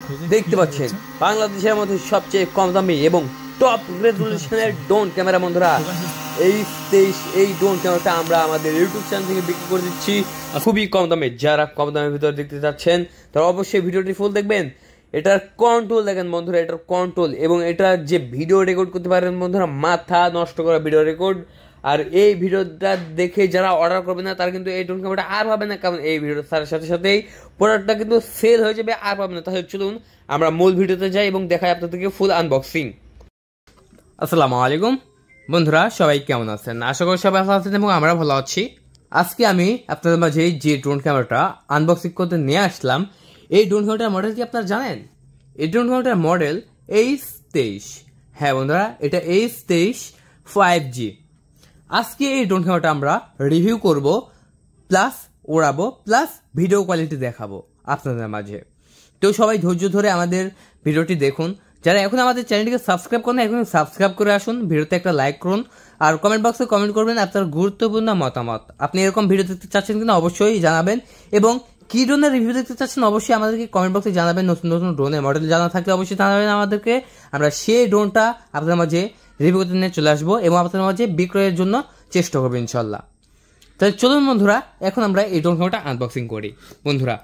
দেখতে পাচ্ছেন বাংলাদেশের মধ্যে সবচেয়ে কম দামি এবং টপ রেজলিউশনের ড্রোন ক্যামেরা বন্ধুরা এই ড্রোন ক্যামেরাটা আমরা আমাদের ইউটিউব চ্যানেল থেকে বিক্রি করে দিচ্ছি খুবই কম দামে। যারা কম দামের ভিতরে দেখতে চাচ্ছেন তারা অবশ্যই ভিডিওটি ফুল দেখবেন। এটার কন্ট্রোল দেখেন বন্ধুরা, এটার কন্ট্রোল এবং এটা যে ভিডিও রেকর্ড করতে পারেন বন্ধুরা, মাথা নষ্ট করা ভিডিও রেকর্ড। আর এই ভিডিওটা দেখে যারা অর্ডার করবে না তারা কিন্তু এই ড্রোন ক্যামেরাটা আর পাবে না, কারণ এই ভিডিওর সাথে সাথেই প্রোডাক্টটা কিন্তু সেল হয়ে যাবে, আর পাবে না। তাহলে চলুন আমরা মূল ভিডিওতে যাই এবং দেখাই আপনাদেরকে ফুল আনবক্সিং। আসসালামু আলাইকুম বন্ধুরা, সবাই কেমন আছেন? আশা করি সবাই ভালো আছেন এবং আমরা ভালো আছি। আজকে আমি আপনাদের মাঝে যে ড্রোন ক্যামেরাটা আনবক্সিং করতে নিয়ে আসলাম, এই ড্রোন ক্যামেরাটার মডেল কি আপনারা জানেন? এই ড্রোন ক্যামেরাটার মডেল H23। হ্যাঁ বন্ধুরা, এটা H23 5G। আজকে এই ড্রোন ক্যামেরাটা আমরা রিভিউ করব, প্লাস ওড়াবো, প্লাস ভিডিও কোয়ালিটি দেখাবো আপনাদের মাঝে। তো সবাই ধৈর্য ধরে আমাদের ভিডিওটি দেখুন। যারা এখন আমাদের চ্যানেলটিকে সাবস্ক্রাইব করেন এখন সাবস্ক্রাইব করে আসুন, ভিডিওতে একটা লাইক করুন আর কমেন্ট বক্সে কমেন্ট করবেন আপনার গুরুত্বপূর্ণ মতামত। আপনি এরকম ভিডিও দেখতে চাচ্ছেন কিনা অবশ্যই জানাবেন, এবং কি ড্রোনের রিভিউ দেখতে চাচ্ছেন অবশ্যই আমাদেরকে কমেন্ট বক্সে জানাবেন। নতুন নতুন ড্রোনের মডেল জানা থাকলে অবশ্যই জানাবেন আমাদেরকে, আমরা সেই ড্রোনটা আপনাদের মাঝে রিভিউ করতে নিয়ে চলে আসবো এবং আপনাদের মাঝে বিক্রয়ের জন্য চেষ্টা করবো ইনশাল্লাহ। তাহলে চলুন বন্ধুরা, এখন আমরা এই ড্রোন ক্যামেরাটা আনবক্সিং করি। বন্ধুরা,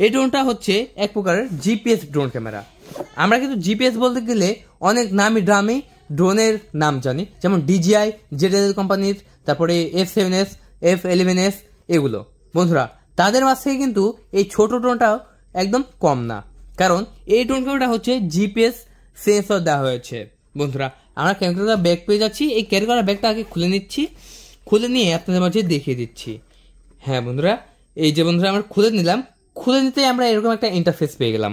এই ড্রোনটা হচ্ছে এক প্রকারের জিপিএস ড্রোন ক্যামেরা। আমরা কিন্তু জিপিএস বলতে গেলে অনেক নামি দামি ড্রোনের নাম জানি, যেমন DJI, ZTE কোম্পানির, তারপরে F7S, F11S এগুলো। বন্ধুরা, তাদের মাঝ থেকে কিন্তু এই ছোট ড্রোনটাও একদম কম না, কারণ এই ড্রোন ক্যামেরাটা হচ্ছে জিপিএস সেন্সর দেওয়া হয়েছে। বন্ধুরা, আমরা ক্যামেরাটা ব্যাগ পেয়ে যাচ্ছি, এই ক্যামেরা ব্যাগটা আগে খুলে নিচ্ছি, খুলে নিয়ে আপনাদের মাঝে দেখিয়ে দিচ্ছি। হ্যাঁ বন্ধুরা, এই যে বন্ধুরা আমরা খুলে নিলাম, খুলে নিতে আমরা এরকম একটা ইন্টারফেস পেয়ে গেলাম।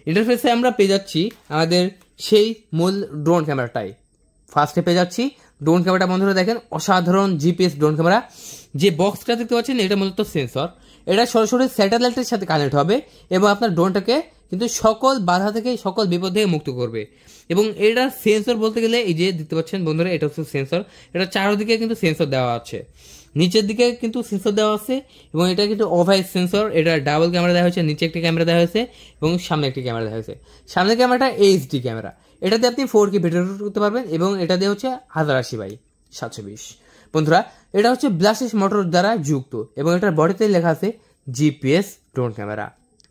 ইন্টারফেসে আমরা পেয়ে যাচ্ছি আমাদের সেই মূল ড্রোন ক্যামেরাটাই। ফার্স্টে পেয়ে যাচ্ছি ড্রোন ক্যামেরাটা। বন্ধুরা দেখেন, অসাধারণ জিপিএস ড্রোন ক্যামেরা। যে বক্সটা দেখতে পাচ্ছেন এটা মূলত সেন্সর, এটা সরাসরি স্যাটেলাইটের সাথে কানেক্ট হবে এবং আপনার ড্রোনটাকে কিন্তু সকল বাধা থেকে সকল বিপদ থেকে মুক্ত করবে। এবং এটার সেন্সর বলতে গেলে এই যে দেখতে পাচ্ছেন বন্ধুরা, এটা হচ্ছে সেন্সর। এটা চারদিকে কিন্তু সেন্সর দেওয়া আছে, নিচের দিকে কিন্তু সেন্সর দেওয়া আছে এবং এটা কিন্তু ওভাইস সেন্সর। এটা ডাবল ক্যামেরা দেওয়া হয়েছে, নিচে একটি ক্যামেরা দেওয়া হয়েছে এবং সামনে একটি ক্যামেরা দেওয়া হয়েছে। সামনের ক্যামেরাটা HD ক্যামেরা, এটাতে আপনি 4K ভিডিও করতে পারবেন এবং এটা দিয়ে হচ্ছে 1080x720। বন্ধুরা, এটা হচ্ছে ব্লাস্টেস মোটর দ্বারা যুক্ত এবং এটার বডিতে লেখা আছে জিপিএস ড্রোন ক্যামেরা।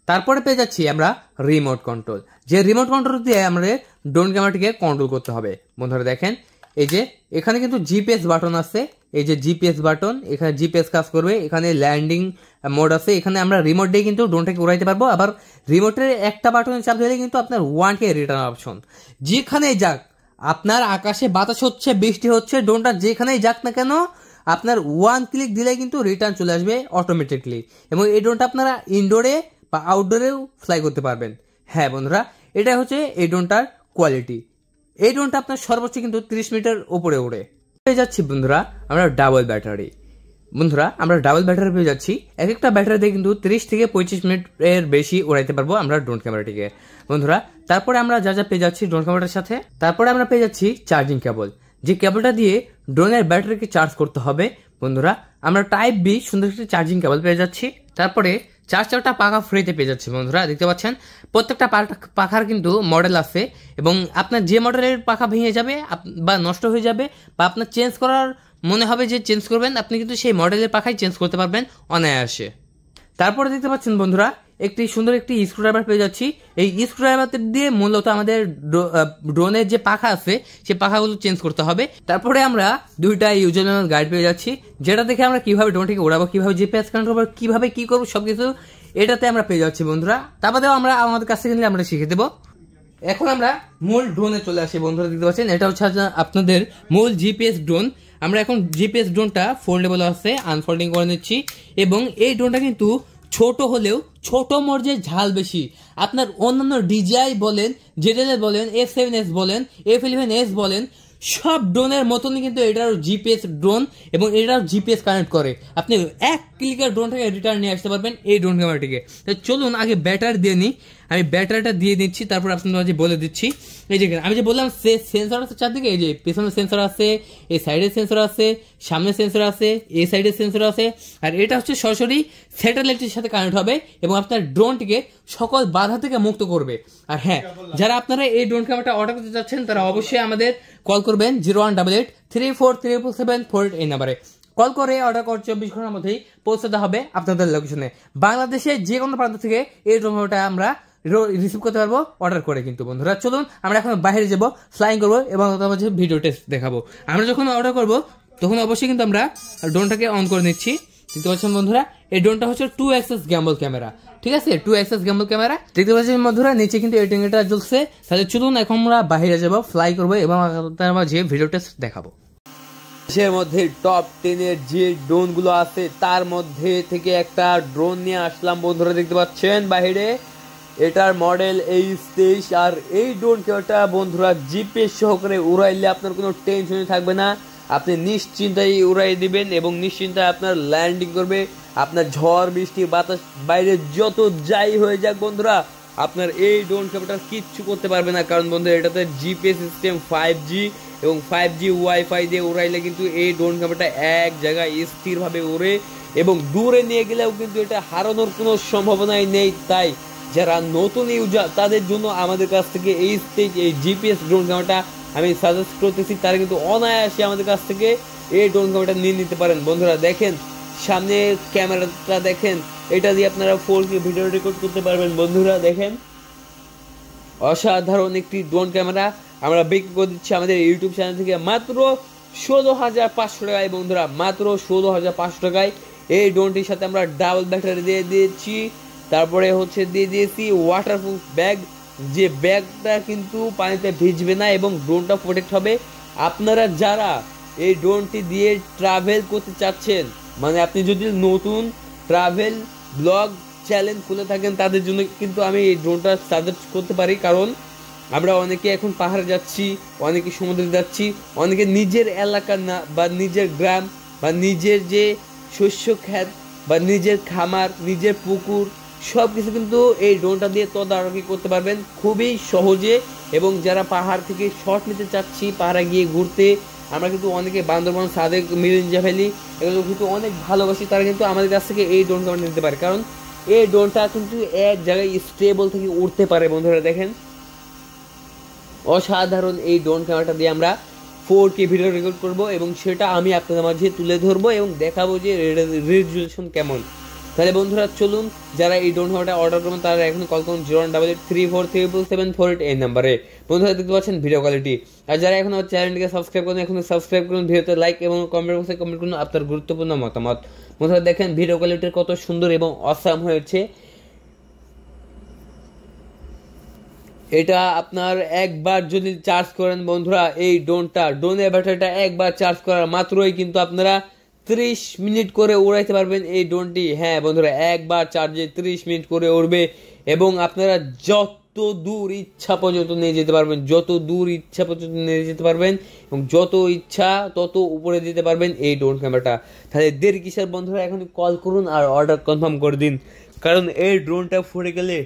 তারপরে পেয়ে যাচ্ছি আমরা রিমোট কন্ট্রোল, যে রিমোট কন্ট্রোল দিয়ে আমাদের ড্রোন ক্যামেরাটিকে কন্ট্রোল করতে হবে। বন্ধুরা দেখেন, এই যে এখানে কিন্তু জিপিএস বাটন আছে, এই যে জিপিএস বাটন, এখানে জিপিএস কাজ করবে। এখানে ল্যান্ডিং মোড আছে, এখানে আমরা রিমোট দিয়ে কিন্তু ড্রোনটাকে উড়াইতে পারবো। আবার রিমোটের একটা বাটনে চাপ দিলে কিন্তু আপনার 1K রিটার্ন অপশন, যেখানে যাক আপনার আকাশে বাতাস হচ্ছে, বৃষ্টি হচ্ছে, ড্রোনটা যেখানেই যাক না কেন আপনার 1 ক্লিক দিলে কিন্তু রিটার্ন চলে আসবে অটোমেটিকলি। এবং এই ড্রোনটা আপনারা ইনডোরে বা আউটডোরেও ফ্লাই করতে পারবেন। হ্যাঁ বন্ধুরা, এটা হচ্ছে এই ড্রোনটার কোয়ালিটি। এই ড্রোনটা আপনার সর্বোচ্চ কিন্তু 30 মিটার উপরে উড়ে। পেয়ে যাচ্ছি বন্ধুরা আমরা ডাবল ব্যাটারি। বন্ধুরা, আমরা ডাবল ব্যাটারি পেয়ে যাচ্ছি, এক একটা ব্যাটারিতে কিন্তু 30 থেকে 25 মিনিটের বেশি উড়াইতে পারবো আমরা ড্রোন ক্যামেরাটিকে। বন্ধুরা, তারপরে আমরা যা যা পেয়ে যাচ্ছি ড্রোন ক্যামেরাটার সাথে, তারপরে আমরা পেয়ে যাচ্ছি চার্জিং কেবল, যে কেবলটা দিয়ে ড্রোনের ব্যাটারিকে চার্জ করতে হবে। বন্ধুরা, আমরা টাইপ B সুন্দর একটি চার্জিং কেবল পেয়ে যাচ্ছি। তারপরে 4টা পাখা ফ্রিতে পেয়ে যাচ্ছে। বন্ধুরা দেখতে পাচ্ছেন, প্রত্যেকটা পাখার কিন্তু মডেল আছে এবং আপনার যে মডেলের পাখা ভেঙে যাবে বা নষ্ট হয়ে যাবে বা আপনার চেঞ্জ করার মনে হবে যে চেঞ্জ করবেন, আপনি কিন্তু সেই মডেলের পাখাই চেঞ্জ করতে পারবেন অনায়াসে। তারপরে দেখতে পাচ্ছেন বন্ধুরা, একটি সুন্দর একটি স্ক্রুড্রাইভার পেয়ে যাচ্ছি। এই স্ক্রুড্রাইভার দিয়ে মূলত আমাদের ড্রোনের যে পাখা আছে সেই পাখাগুলো চেঞ্জ করতে হবে। তারপরে আমরা 2টা ইউজার ম্যানুয়াল গাইড পেয়ে যাচ্ছি, যেটা দেখে আমরা কিভাবে ড্রোনটিকে উড়াবো, কিভাবে জিপিএস কানেক্ট করবো, কিভাবে কি করবো সবকিছু এটাতে আমরা পেয়ে যাচ্ছি। বন্ধুরা, তারপরেও আমরা আমাদের কাছ থেকে নিলে আমরা শিখে দেবো। এখন আমরা মূল ড্রোনে চলে আসি। বন্ধুরা দেখতে পাচ্ছেন, এটা হচ্ছে আপনাদের মূল জিপিএস ড্রোন। আমরা এখন জিপিএস ড্রোনটা ফোল্ডেবল আছে, আনফোল্ডিং করে নিচ্ছি। এবং এই ড্রোনটা কিন্তু ছোট হলেও ছোট মর্যাদায় ঝাল বেশি। আপনার অন্যান্য DJI বলেন, ZTE বলেন, F7S বলেন, F11S বলেন, সব ড্রোনের মতনই কিন্তু এটার জিপিএস ড্রোন এবং এটার জিপিএস কানেক্ট করে। আপনি এক ক্লিকের ড্রোনটাকে রিটার্ন নিয়ে আসতে পারবেন এই ড্রোন ক্যামেরাটিকে। চলুন আগে ব্যাটারি দিয়ে নিই, আমি ব্যাটারিটা দিয়ে দিচ্ছি, তারপর আপনাদের মাঝে বলে দিচ্ছি। এই যে আমি যে বললাম সেন্সর আছে চারদিকে, এই যে পেছনে সেন্সর আছে, এই সাইডে সেন্সর আছে, সামনে সেন্সর আছে, এই সাইডে সেন্সর আছে, আর এটা হচ্ছে সরাসরি স্যাটেলাইটের সাথে কানেক্ট হবে এবং আপনার ড্রোনটিকে সকল বাধা থেকে মুক্ত করবে। আর হ্যাঁ, যারা আপনারা এই ড্রোন ক্যামেরাটা অর্ডার করতে যাচ্ছেন তারা অবশ্যই আমাদের কল করবেন 0188343748 এই নাম্বারে। কল করে অর্ডার করে 24 ঘন্টার মধ্যেই পৌঁছাতে হবে আপনাদের লোকেশনে। বাংলাদেশে যে কোনো প্রান্ত থেকে এই ড্রোন ক্যামেরাটা আমরা রিসিভ করতে পারবো অর্ডার করে। কিন্তু বন্ধুরা চলুন আমরা এখন বাইরে যাবো, ফ্লাইং করবো এবং ভিডিও টেস্ট দেখাবো। আমরা যখন অর্ডার করবো তখন অবশ্যই কিন্তু আমরা ড্রোনটাকে অন করে নিচ্ছি। দেখতে পাচ্ছেন বন্ধুরা, এই ড্রোনটা হচ্ছে 2 অ্যাক্সেস গ্যাম্বল ক্যামেরা, ঠিক আছে, 2 অ্যাক্সেস গ্যাম্বল ক্যামেরা। দেখতে পাচ্ছেন বন্ধুরা নিচে কিন্তু এই টিঙ্গিটা জ্বলছে। তাহলে চলুন এখন আমরা বাইরে যাবো, ফ্লাই করবো এবং তার মাঝে ভিডিও টেস্ট দেখাবো। দেশের মধ্যে টপ 10 এর যে ড্রোন গুলো আছে তার মধ্যে থেকে একটা ড্রোন নিয়ে আসলাম বন্ধুরা। দেখতে পাচ্ছেন বাইরে, এটার মডেল H23। আর এই ড্রোন ক্যামেরাটা বন্ধুরা জিপিএস সহকারে উড়াইলে আপনার কোনো টেনশনই থাকবে না, আপনি নিশ্চিন্তায় উড়াই দিবেন এবং নিশ্চিন্তায় আপনার ল্যান্ডিং করবে। আপনার ঝড় বৃষ্টি বাতাস বাইরে যত যাই হয়ে যাক বন্ধুরা, আপনার এই ড্রোন ক্যামেরাটা কিচ্ছু করতে পারবে না, কারণ বন্ধুরা এটাতে জিপিএস সিস্টেম 5G এবং 5G ওয়াইফাই দিয়ে উড়াইলে কিন্তু এই ড্রোন ক্যামেরাটা এক জায়গায় স্থিরভাবে উড়ে এবং দূরে নিয়ে গেলেও কিন্তু এটা হারানোর কোনো সম্ভাবনাই নেই। তাই যারা নতুন ইউজার তাদের জন্য আমাদের কাছ থেকে এই জিপিএস ড্রোন ক্যামেরাটা আমি সাজেস্ট করতেছি। তারা কিন্তু অনায়াসে আমাদের কাছ থেকে এই ড্রোন ক্যামেরাটা নিয়ে নিতে পারেন। বন্ধুরা দেখেন সামনে ক্যামেরাটা দেখেন, এটা দিয়ে আপনারা 4K ভিডিও রেকর্ড করতে পারবেন। বন্ধুরা দেখেন অসাধারণ একটি ড্রোন ক্যামেরা আমরা বিক্রি করে দিচ্ছি আমাদের ইউটিউব চ্যানেল থেকে মাত্র 16,500 টাকায়। বন্ধুরা মাত্র 16,500 টাকায় এই ড্রোনটির সাথে আমরা ডাবল ব্যাটারি দিয়ে দিয়েছি, তারপরে হচ্ছে দিয়ে দিয়েছি ওয়াটারপ্রুফ ব্যাগ, যে ব্যাগটা কিন্তু পানিতে ভিজবে না এবং ড্রোনটা প্রোটেক্ট হবে। আপনারা যারা এই ড্রোনটি দিয়ে ট্রাভেল করতে চাচ্ছেন, মানে আপনি যদি নতুন ট্রাভেল ব্লগ চ্যানেল খুলে থাকেন তাদের জন্য কিন্তু আমি এই ড্রোনটা সাজেস্ট করতে পারি। কারণ আমরা অনেকে এখন পাহাড়ে যাচ্ছি, অনেকে সমুদ্রে যাচ্ছি, অনেকে নিজের এলাকা না বা নিজের গ্রাম বা নিজের যে শস্য ক্ষেত বা নিজের খামার, নিজের পুকুর সব কিছু কিন্তু এই ড্রোনটা দিয়ে তদারকি করতে পারবেন খুবই সহজে। এবং যারা পাহাড় থেকে শট নিতে চাচ্ছি, পাহাড়ে গিয়ে ঘুরতে, আমরা কিন্তু অনেকে বান্দরবান, সাদেক, মিরিঞ্জা ভ্যালি এগুলো কিন্তু অনেক ভালোবাসি, তারা কিন্তু আমাদের কাছ থেকে এই ড্রোনটা নিতে পারে। কারণ এই ড্রোনটা কিন্তু এক জায়গায় স্টেবল থেকে উঠতে পারে। বন্ধুরা দেখেন অসাধারণ এই ড্রোন ক্যামেরাটা দিয়ে আমরা 4K ভিডিও রেকর্ড করব এবং সেটা আমি আপনাদের মাঝে তুলে ধরবো এবং দেখাবো যে রেজুলেশন কেমন। তাহলে বন্ধুরা চলুন, যারা এই ড্রোন ক্যামেরাটা অর্ডার করবেন তারা এখন কল করুন 018834374748 এই নাম্বারে। বন্ধুরা দেখতে পাচ্ছেন ভিডিও কোয়ালিটি। আর যারা এখন আমার চ্যানেলটিকে সাবস্ক্রাইব করেন এখন সাবস্ক্রাইব করুন, ভিডিওতে লাইক এবং কমেন্ট বক্সে কমেন্ট করুন আপনার গুরুত্বপূর্ণ মতামত। বন্ধুরা দেখেন ভিডিও কোয়ালিটির কত সুন্দর এবং অসাম হয়েছে। এটা আপনার একবার যদি চার্জ করেন বন্ধুরা, এই ড্রোনের ব্যাটারিটা একবার চার্জ করার মাত্রই কিন্তু আপনারা 30 মিনিট করে উড়াইতে পারবেন এই ড্রোনটি। হ্যাঁ বন্ধুরা, একবার চার্জে 30 মিনিট করে উড়বে এবং আপনারা যত দূর ইচ্ছা পর্যন্ত নিয়ে যেতে পারবেন, যত দূর ইচ্ছা পর্যন্ত নিয়ে যেতে পারবেন এবং যত ইচ্ছা তত উপরে দিতে পারবেন এই ড্রোন ক্যামেরাটা। তাহলে দেরি কিসের বন্ধুরা, এখন কল করুন আর অর্ডার কনফার্ম করে দিন, কারণ এই ড্রোনটা ফুরে গেলে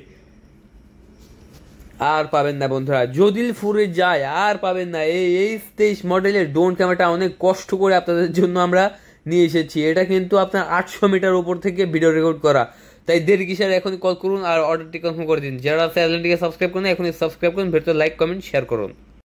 আর পাবেন না বন্ধুরা। যদি ফুরে যায় আর পাবেন না। এই H23 মডেলের ড্রোন ক্যামেরাটা অনেক কষ্ট করে আপনাদের জন্য আমরা নিয়ে এসেছি। এটা কিন্তু আপনার 800 মিটার উপর থেকে ভিডিও রেকর্ড করা। তাই দেরি কিসের, এখনই কল করুন আর অর্ডারটি কনফার্ম করে দিন। যারা চ্যানেলটিকে সাবস্ক্রাইব করেন এখনই সাবস্ক্রাইব করুন, ভিডিওতে লাইক কমেন্ট শেয়ার করুন।